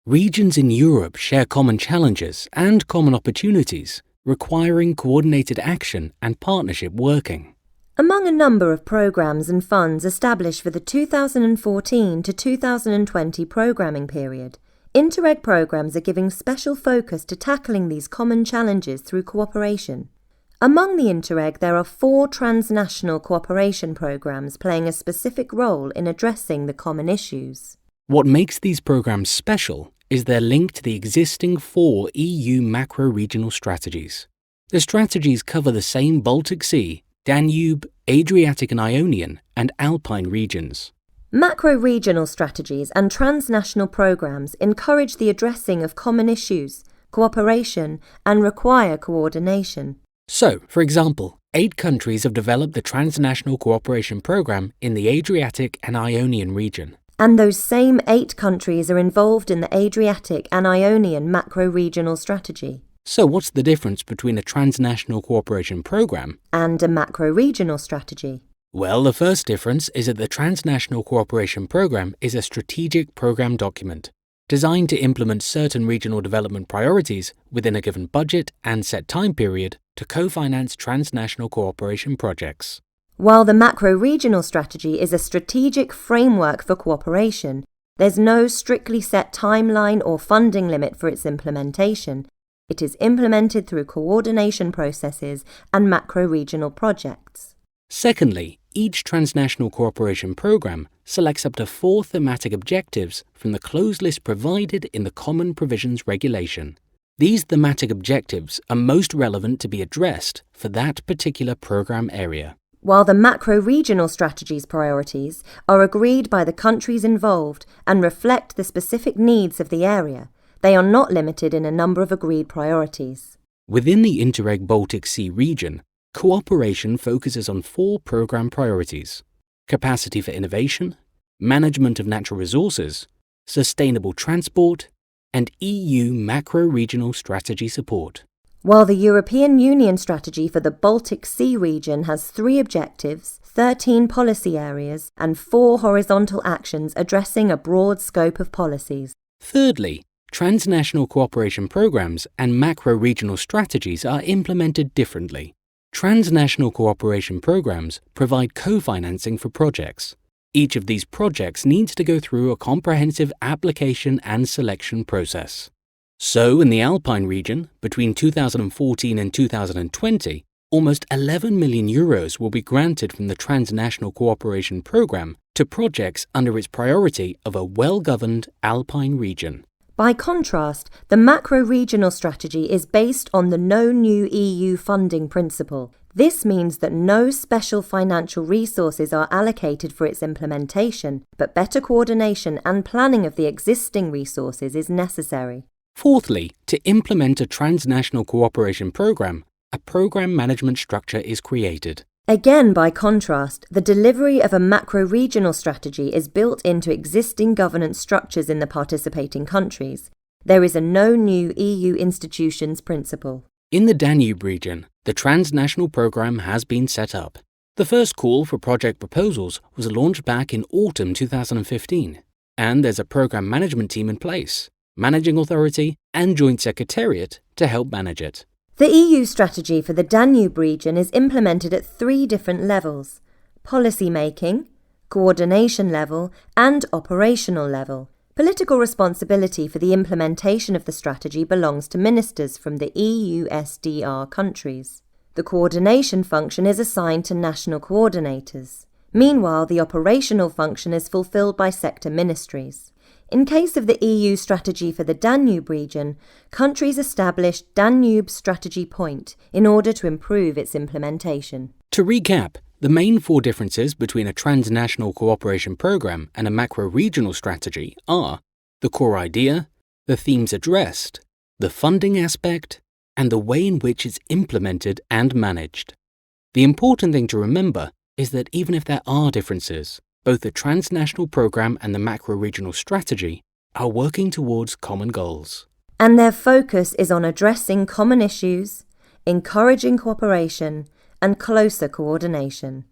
Regions in Europe share common challenges and common opportunities, requiring coordinated action and partnership working. Among a number of programs and funds established for the 2014 to 2020 programming period, Interreg programs are giving special focus to tackling these common challenges through cooperation. Among the Interreg, there are 4 transnational cooperation programs playing a specific role in addressing the common issues. What makes these programs special is their link to the existing 4 EU macro-regional strategies. The strategies cover the same Baltic Sea, Danube, Adriatic-Ionian and Alpine regions. Macro-regional strategies and transnational programs encourage the addressing of common issues, cooperation, and require coordination. So, for example, 8 countries have developed the Transnational Cooperation Programme in the Adriatic and Ionian region. And those same 8 countries are involved in the Adriatic and Ionian macro-regional strategy. So what's the difference between a Transnational Cooperation Programme and a macro-regional strategy? Well, the first difference is that the Transnational Cooperation Programme is a strategic programme document designed to implement certain regional development priorities within a given budget and set time period to co-finance transnational cooperation projects. While the macro-regional strategy is a strategic framework for cooperation, there's no strictly set timeline or funding limit for its implementation. It is implemented through coordination processes and macro-regional projects. Secondly, each transnational cooperation programme selects up to 4 thematic objectives from the closed list provided in the Common Provisions Regulation. These thematic objectives are most relevant to be addressed for that particular programme area. While the macro-regional strategy's priorities are agreed by the countries involved and reflect the specific needs of the area, they are not limited in a number of agreed priorities. Within the Interreg Baltic Sea Region, cooperation focuses on 4 programme priorities: capacity for innovation, management of natural resources, sustainable transport, and EU macro-regional strategy support. While the European Union strategy for the Baltic Sea region has 3 objectives, 13 policy areas, and 4 horizontal actions addressing a broad scope of policies. Thirdly, transnational cooperation programs and macro-regional strategies are implemented differently. Transnational cooperation programs provide co-financing for projects. Each of these projects needs to go through a comprehensive application and selection process. So, in the Alpine region, between 2014 and 2020, almost 11 million euros will be granted from the Transnational Cooperation Programme to projects under its priority of a well-governed Alpine region. By contrast, the macro-regional strategy is based on the no new EU funding principle. This means that no special financial resources are allocated for its implementation, but better coordination and planning of the existing resources is necessary. Fourthly, to implement a transnational cooperation programme, a programme management structure is created. Again, by contrast, the delivery of a macro-regional strategy is built into existing governance structures in the participating countries. There is a no new EU institutions principle. In the Danube region, the transnational programme has been set up. The first call for project proposals was launched back in autumn 2015, and there's a programme management team in place, managing authority and joint secretariat to help manage it. The EU strategy for the Danube region is implemented at 3 different levels: policy making, coordination level, and operational level. Political responsibility for the implementation of the strategy belongs to ministers from the EU SDR countries. The coordination function is assigned to national coordinators. Meanwhile, the operational function is fulfilled by sector ministries. In case of the EU strategy for the Danube region, countries established Danube Strategy Point in order to improve its implementation. To recap, the main 4 differences between a transnational cooperation programme and a macro-regional strategy are the core idea, the themes addressed, the funding aspect, and the way in which it's implemented and managed. The important thing to remember is that even if there are differences, both the transnational programme and the macro-regional strategy are working towards common goals. And their focus is on addressing common issues, encouraging cooperation, and closer coordination.